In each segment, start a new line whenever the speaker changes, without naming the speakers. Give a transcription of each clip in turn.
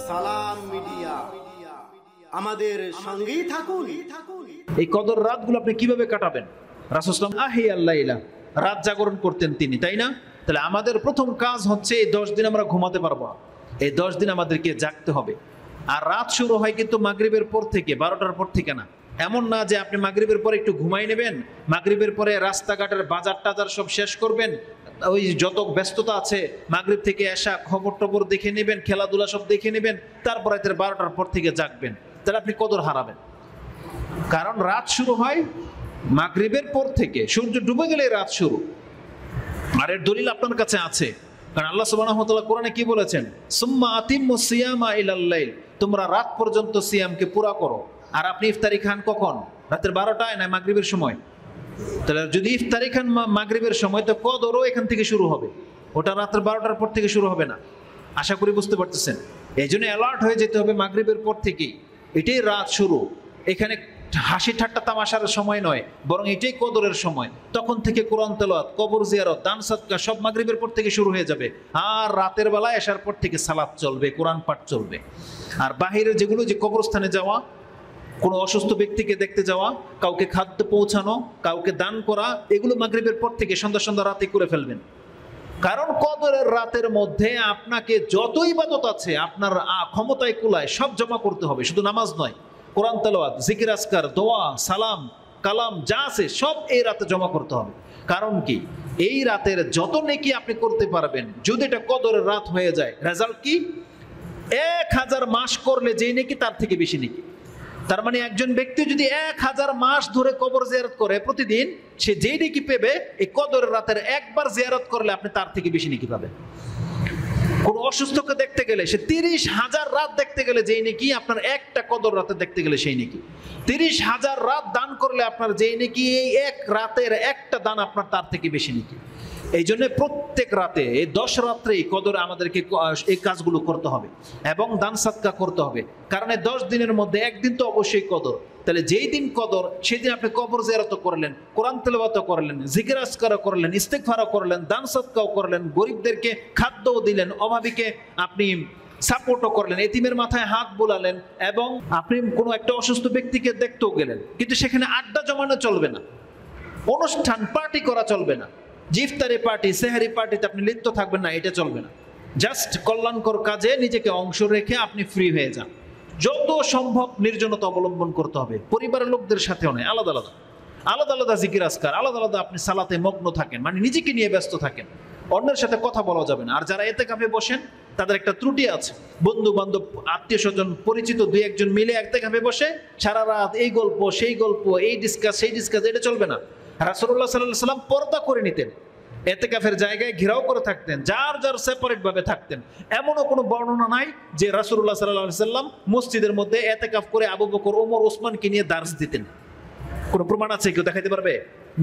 সালাম মিডিয়া, আমাদের সঙ্গেই থাকুন।
এই কদর রাতগুলো আপনি কিভাবে কাটাবেন? রাসূল সাল্লাল্লাহু আলাইহি ওয়াসাল্লাম রাত জাগরণ করতেন তিনি, তাই না? তাহলে আমাদের প্রথম কাজ হচ্ছে এই 10 দিন আমরা ঘুমাতে পারবো না, এই 10 দিন আমাদেরকে জাগতে হবে। আর রাত শুরু হয় কিন্তু মাগরিবের পর থেকে, 12টার পর থেকে না। এমন না যে আপনি মাগরিবের পরে একটু ঘুমাই নেবেন, মাগরিবের পরে রাস্তাঘাটের বাজার টাজার সব শেষ করবেন, ওই যত ব্যস্ততা আছে মাগরিব থেকে এসা খবর টবর দেখে নেবেন, খেলাধুলা সব দেখে নেবেন, তারপর রাতের 12টার পর থেকে জাগবেন। তাহলে আপনি কদর হারাবেন। কারণ রাত শুরু হয় মাগরিবের পর থেকে, সূর্য ডুবে গেলে রাত শুরু। আর এর দলিল আপনার কাছে আছে, কারণ আল্লাহ সুবহানাহু ওয়া তাআলা কোরআনে কি বলেছেন? সুম্মা আতিম্মুস সিয়ামা ইলাল লাইল, তোমরা রাত পর্যন্ত সিয়ামকে পুরা করো। আর আপনি ইফতারি খান কখন? রাতের 12টায় না মাগরিবের সময়? তাহলে যদি ইফতারি খান মাগরিবের সময়, তো কদরও এখান থেকে শুরু হবে, ওটা রাতের 12টার পর থেকে শুরু হবে না। আশা করি বুঝতে পারতেছেন। এই জন্য অ্যালার্ট হয়ে যেতে হবে মাগরিবের পর থেকেই, এটাই রাত শুরু। এখানে হাসি ঠাট্টা তামাশার সময় নয়, বরং এটাই কদরের সময়। তখন থেকে কোরআন তেলাওয়াত, কবর জিয়ারত, দান সাদকা সব মাগরিবের পর থেকে শুরু হয়ে যাবে। আর রাতের বেলায় আসার পর থেকে সালাত চলবে, কোরআন পাঠ চলবে। আর বাহিরের যেগুলো, যে কবরস্থানে যাওয়া, কোনো অসুস্থ ব্যক্তিকে দেখতে যাওয়া, কাউকে খাদ্য পৌঁছানো, কাউকে দান করা, এগুলো মাগরিবের পর থেকে সন্ধ্যা রাতে করে ফেলবেন। কারণ কদরের রাতের মধ্যে আপনাকে যত ইবাদত আছে আপনার ক্ষমতায় কুলায় সব জমা করতে হবে, শুধু নামাজ নয়, কোরআন তেলাওয়াত, জিকির আজকার, দোয়া, সালাম, কালাম যা আছে সব এই রাতে জমা করতে হবে। কারণ কি, এই রাতের যত নেকি আপনি করতে পারবেন, যদি এটা কদরের রাত হয়ে যায়, রেজাল্ট কি? 1000 মাস করলে যেই নেকি তার থেকে বেশি নেকি। তার মানে একজন ব্যক্তি যদি 1000 মাস ধরে কবর জিয়ারত করে প্রতিদিন, সে যেই নেকি পেবে, এই কদরের রাতের একবার জিয়ারত করলে আপনি তার থেকে বেশি নেকি পাবেন। কোন অসুস্থকে দেখতে গেলে, সে 30,000 রাত দেখতে গেলে যেই নেকি, আপনার একটা কদর রাতে দেখতে গেলে সেই নেকি। 30,000 রাত দান করলে আপনার যেই নেকি, এই এক রাতের একটা দান আপনার তার থেকে বেশি নেকি। এই জন্য প্রত্যেক রাতে, এই 10 রাত্রেই কদরে আমাদেরকে এই কাজগুলো করতে হবে এবং দান সাদকা করতে হবে। কারণ এই 10 দিনের মধ্যে একদিন তো অবশ্যই কদর। তাহলে যেই দিন কদর, সেই দিন আপনি কবর জিয়ারত করলেন, কোরআন তেলাওয়াত করলেন, জিকির আজকার করলেন, ইস্তেগফার করলেন, দান সাদকাও করলেন, গরিবদেরকে খাদ্যও দিলেন, অভাবীকে আপনি সাপোর্টও করলেন, এতিমের মাথায় হাত বোলালেন, এবং আপনি কোনো একটা অসুস্থ ব্যক্তিকে দেখতেও গেলেন। কিন্তু সেখানে আড্ডা জমানো চলবে না, অনুষ্ঠান পার্টি করা চলবে না, ইফতারি পার্টি, সেহরি পার্টিতে আপনি লিপ্ত থাকবেন না, এটা চলবে না। জাস্ট কল্যাণকর কাজে নিজেকে অংশ রেখে আপনি ফ্রি হয়ে যান। যত সম্ভব নির্জনতা অবলম্বন করতে হবে, পরিবারের লোকদের সাথেও নয়, আলাদা আলাদা আলাদা আলাদা জিকির আজকার, আলাদা আলাদা আপনি সালাতে মগ্ন থাকেন, মানে নিজেকে নিয়ে ব্যস্ত থাকেন, অন্যের সাথে কথা বলা যাবে না। আর যারা ইতিকাফে বসেন, তাদের একটা ত্রুটি আছে, বন্ধু বান্ধব, আত্মীয় স্বজন, পরিচিত 2-1 মিলে ইতিকাফে বসে সারা রাত এই গল্প সেই গল্প, এই ডিসকাস সেই ডিসকাস, এটা চলবে না। রাসূলুল্লাহ সাল্লাল্লাহু আলাইহি ওয়াসাল্লাম পর্দা করে নিতেন, ইতিকাফের জায়গায় ঘেরাও করে থাকতেন, যার যার সেপারেট ভাবে থাকতেন। এমনও কোনো বর্ণনা নাই যে রাসূলুল্লাহ সাল্লাল্লাহু আলাইহি ওয়াসাল্লাম মসজিদের মধ্যে ইতিকাফ করে আবু বকর, ওমর, ওসমানকে নিয়ে দার্স দিতেন। কোনো প্রমাণ আছে? কেউ দেখাইতে পারবে?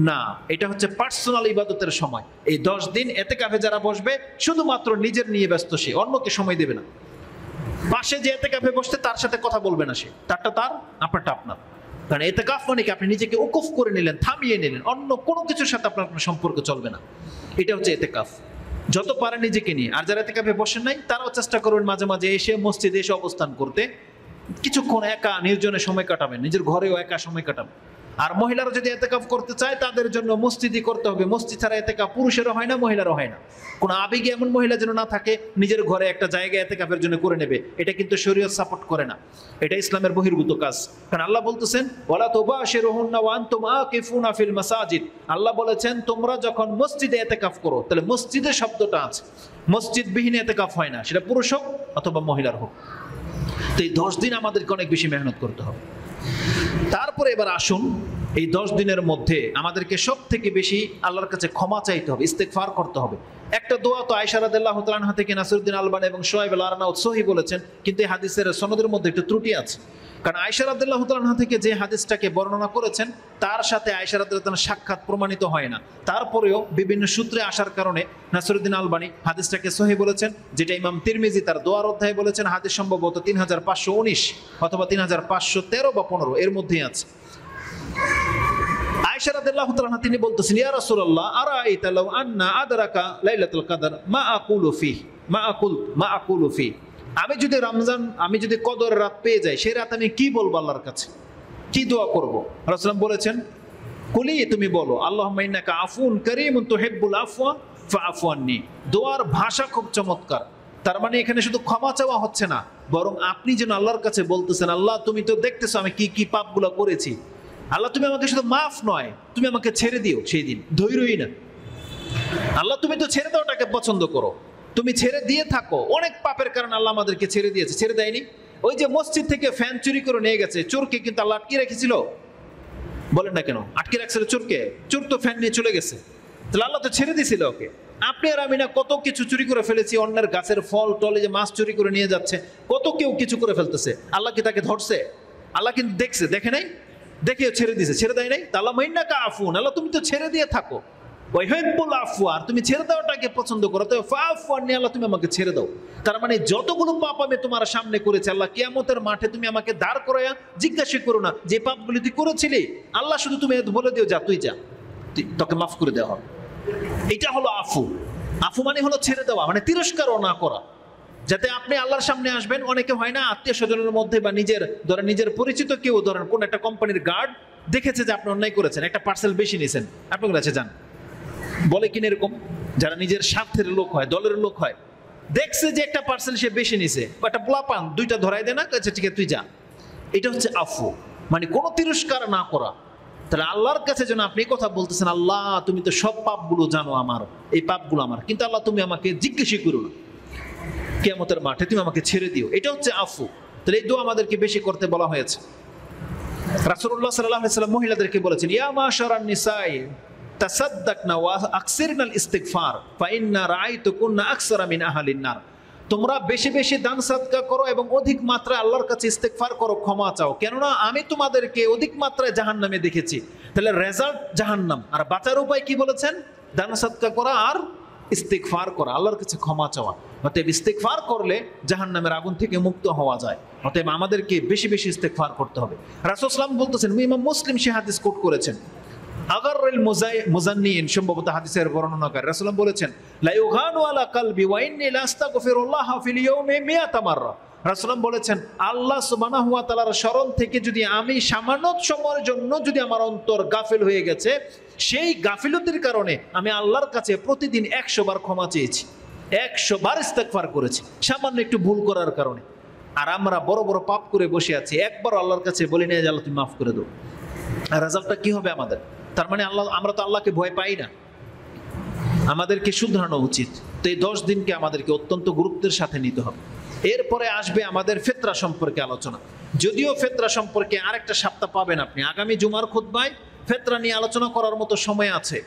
না। এটা হচ্ছে পার্সোনাল ইবাদতের সময়। এই 10 দিন ইতিকাফে যারা বসবে, শুধুমাত্র নিজের নিয়ে ব্যস্ত, সে অন্যকে সময় দেবে না। পাশে যে ইতিকাফে বসতে, তার সাথে কথা বলবে না, সে তারটা তার, আপনারটা আপনার। কারণ ইতিকাফ মানে কি, আপনি নিজেকে উকুফ করে নিলেন, থামিয়ে নিলেন, অন্য কোনো কিছুর সাথে আপনার কোনো সম্পর্ক চলবে না। এটা হচ্ছে ইতিকাফ। যত পারে নিজেকে নিয়ে। আর যারা ইতিকাফে বসেন নাই, তারাও চেষ্টা করবেন মাঝে মাঝে এসে মসজিদে এসে অবস্থান করতে, কিছুক্ষণ একা নির্জনে সময় কাটাবেন, নিজের ঘরেও একা সময় কাটাবেন। আর মহিলারা যদি ইতিকাফ করতে চায়, তাদের জন্য মসজিদই করতে হবে। মসজিদ ছাড়া ইতিকাফ পুরুষেরও হয় না, মহিলারও হয় না। কোনো আবেগী এমন মহিলা যেন না থাকে নিজের ঘরে একটা জায়গা ইতিকাফের জন্য করে নেবে, এটা কিন্তু শরীয়ত সাপোর্ট করে না, এটা ইসলামের বহির্ভূত কাজ। কারণ আল্লাহ বলতেছেন, ওয়ালা তুবাশিরুহুন্না ওয়া আনতুম আকিফুনা ফিল মাসাজিদ। আল্লাহ বলেছেন, তোমরা যখন মসজিদে ইতিকাফ করো, তাহলে মসজিদে শব্দটা আছে, মসজিদবিহীন ইতিকাফ হয় না, সেটা পুরুষ হোক অথবা মহিলার হোক। তো এই 10 দিন আমাদেরকে অনেক বেশি মেহনত করতে হবে। তারপরে এবার আসুন, এই 10 দিনের মধ্যে আমাদেরকে সব থেকে বেশি আল্লাহর কাছে ক্ষমা চাইতে হবে, ইস্তেগফার করতে হবে। একটা দোয়া তো আয়েশা রাদিয়াল্লাহু তাআলা আনহা থেকে নাসিরউদ্দিন আলবানী এবং শুআইব আল-আরনাউত সহিহ বলেছেন, কিন্তু এই হাদিসের সনদের মধ্যে একটু ত্রুটি আছে। কারণ আয়েশা রাদিয়াল্লাহু তাআলা আনহা থেকে যে হাদিসটাকে বর্ণনা করেছেন, তার সাথে আয়েশা রাদিয়াল্লাহু তাআলার সাক্ষাৎ প্রমাণিত হয় না। তারপরেও বিভিন্ন সূত্রে আসার কারণে নাসিরউদ্দিন আলবানী হাদিসটাকে সহিহ বলেছেন, যেটা ইমাম তিরমিজি তার দোয়ার অধ্যায়ে বলেছেন। হাদিস সম্ভবত 3519 অথবা 3513 বা 15 এর মধ্যেই আছে। আয়েশা রাদিয়াল্লাহু তাআলা তিনি বলতেছেন, ইয়া রাসূলুল্লাহ আরাআইতা লাউ আন্না আদরাকা লাইলাতুল কদর মা আকুলু ফি। আমি যদি কদরের রাত পেয়ে যাই, সেই রাত আমি কি বলবো আল্লাহর কাছে, কি দোয়া করব? রাসূলুল্লাহ বলেছেন, কুলি, তুমি বলো আল্লাহুম্মা ইন্নাকা আফুন কারীমুন তুহিব্বুল আফওয়া ফাআফু আন্নী। দোয়ার ভাষা খুব চমৎকার। তার মানে এখানে শুধু ক্ষমা চাওয়া হচ্ছে না, বরং আপনি যেন আল্লাহর কাছে বলতেছেন, আল্লাহ তুমি তো দেখতেছো আমি কি কি পাপগুলো করেছি, আল্লাহ তুমি আমাকে শুধু মাফ নয়, তুমি আমাকে ছেড়ে দিও। সেই দিন ধৈর্যই না, আল্লাহ তুমি তো ছেড়ে দেওয়াটাকে পছন্দ করো, তুমি ছেড়ে দিয়ে থাকো। অনেক পাপের কারণে আল্লাহ আমাদেরকে ছেড়ে দিয়েছে, ছেড়ে দেয়নি? ওই যে মসজিদ থেকে ফ্যান চুরি করে নিয়ে গেছে চোরকে, কিন্তু আল্লাহ আটকে রেখেছিল? বলেন না কেন আটকে রাখছিল চোরকে? চোর তো ফ্যান নিয়ে চলে গেছে, তাহলে আল্লাহ তো ছেড়ে দিয়েছিল ওকে। আপনি আর আমি না কত কিছু চুরি করে ফেলেছি, অন্যের গাছের ফল টলে যে মাছ চুরি করে নিয়ে যাচ্ছে, কত কেউ কিছু করে ফেলতেছে। আল্লাহ কি তাকে ধরছে? আল্লাহ কিন্তু দেখছে, দেখে নাই? দেখে ছেড়ে দিয়েছে, ছেড়ে দেয় নাই? আল্লাহ মাইন্নাকা আফুন, আল্লাহ তুমি তো ছেড়ে দিয়ে থাকো, ওয়াহিব্বুল আফওয়া, তুমি ছেড়ে দেওয়াটাকে পছন্দ করো, তো ফাআফু আন্নী, আল্লাহ তুমি আমাকে ছেড়ে দাও। তার মানে যতগুলো পাপ আমি তোমার সামনে করেছি, আল্লাহ কিয়ামতের মাঠে তুমি আমাকে দাঁড় করায়া জিজ্ঞাসা করো না যে পাপগুলি তুই করেছিলি, আল্লাহ শুধু তুমি বলে দিও যা, তুই যা, তোকে মাফ করে দেওয়া হবে। এটা হলো আফু। আফু মানে হলো ছেড়ে দেওয়া, মানে তিরস্কারও না করা। যাতে আপনি আল্লাহর সামনে আসবেন, অনেকে হয় না আত্মীয় স্বজনের মধ্যে বা নিজের পরিচিত কেউ, ধরেন কোন একটা কোম্পানির গার্ড দেখেছে যে আপনি অন্যায় করেছেন, একটা পার্সেল বেশি নিয়েছেন, আপনার কাছে যান, বলে কিনা এরকম, যারা নিজের স্বার্থের লোক হয়, দলের লোক হয়, দেখছে যে একটা পার্সেল সে বেশি নিছে, একটা পোলাপান দুইটা ধরাই দেয় না, আচ্ছা ঠিক আছে তুই যা। এটা হচ্ছে আফু, মানে কোনো তিরস্কার না করা। তাহলে আল্লাহর কাছে যেন আপনি কথা বলতেছেন, আল্লাহ তুমি তো সব পাপগুলো জানো, আমার এই পাপগুলো আমার, কিন্তু আল্লাহ তুমি আমাকে জিজ্ঞাসা করো না, কিয়ামতের মাঠে তুমি আমাকে ছেড়ে দিও। এটা হচ্ছে আফু। তাহলে এই দোয়া আমাদেরকে বেশি করতে বলা হয়েছে। রাসূলুল্লাহ সাল্লাল্লাহু আলাইহি ওয়াসাল্লাম মহিলাদেরকে বলেছেন, ইয়া মাশারান নিসাই তাসাদ্দাকনা ওয়া আকসিরনাল ইস্তিগফার ফাইন্না রাআইতুকুন্না আকসারা মিন আহলিন নার। তোমরা বেশি বেশি দান সাদকা করো এবং অধিক মাত্রায় আল্লাহর কাছে ইস্তিগফার করো, ক্ষমা চাও, কেননা আমি তোমাদেরকে অধিক মাত্রায় জাহান্নামে দেখেছি। তাহলে রেজাল্ট জাহান্নাম, আর বাঁচার উপায় কি বলেছেন? দান সাদকা করা আর ইস্তিগফার করা, আল্লাহর কাছে ক্ষমা চাওয়া। অতএব ইস্তিগফার করলে জাহান্নামের আগুন থেকে মুক্ত হওয়া যায়। অতএব আমাদেরকে বেশি বেশি ইস্তিগফার করতে হবে। রাসূল সাল্লাল্লাহু আলাইহি ওয়াসাল্লাম বলতেছেন, ইমাম মুসলিম সে হাদিস কোট করেছেন, আগারুল মুজান্নিন, সম্ভবত হাদিসের বর্ণনাকারী, রাসূলুল্লাহ বলেছেন, লা ইউগানু আলা কলবি ওয়া ইন্নী লা আস্তাগফিরুল্লাহ ফিল ইয়াউমি মিয়াতা মাররা। রাসূলুল্লাহ বলেছেন, আল্লাহ সুবহানাহু ওয়া তাআলার স্মরণ থেকে যদি আমি সামান্য সময়ের জন্য যদি আমার অন্তর গাফিল হয়ে গেছে, সেই গাফিলতির কারণে আমি আল্লাহর কাছে প্রতিদিন 100 বার ক্ষমা চেয়েছি, 100 বার ইস্তিগফার করেছি, সামান্য একটু ভুল করার কারণে। আর আমরা বড় বড় পাপ করে বসে আছি, একবার আল্লাহর কাছে বলি না যে আল্লাহ তুমি মাফ করে দাও। আর রেজাল্টটা কি হবে আমাদের? তার মানে আমরা তো আল্লাহকে ভয় পাই না, আমাদেরকে শুধরানো উচিত। তো এই 10 দিনকে আমাদেরকে অত্যন্ত গুরুত্বের সাথে নিতে হবে। এরপরে আসবে আমাদের ফিতরা সম্পর্কে আলোচনা। যদিও ফিতরা সম্পর্কে আরেকটা সপ্তাহ পাবেন আপনি, আগামী জুমার খুতবায় ফিতরা নিয়ে আলোচনা করার মতো সময় আছে।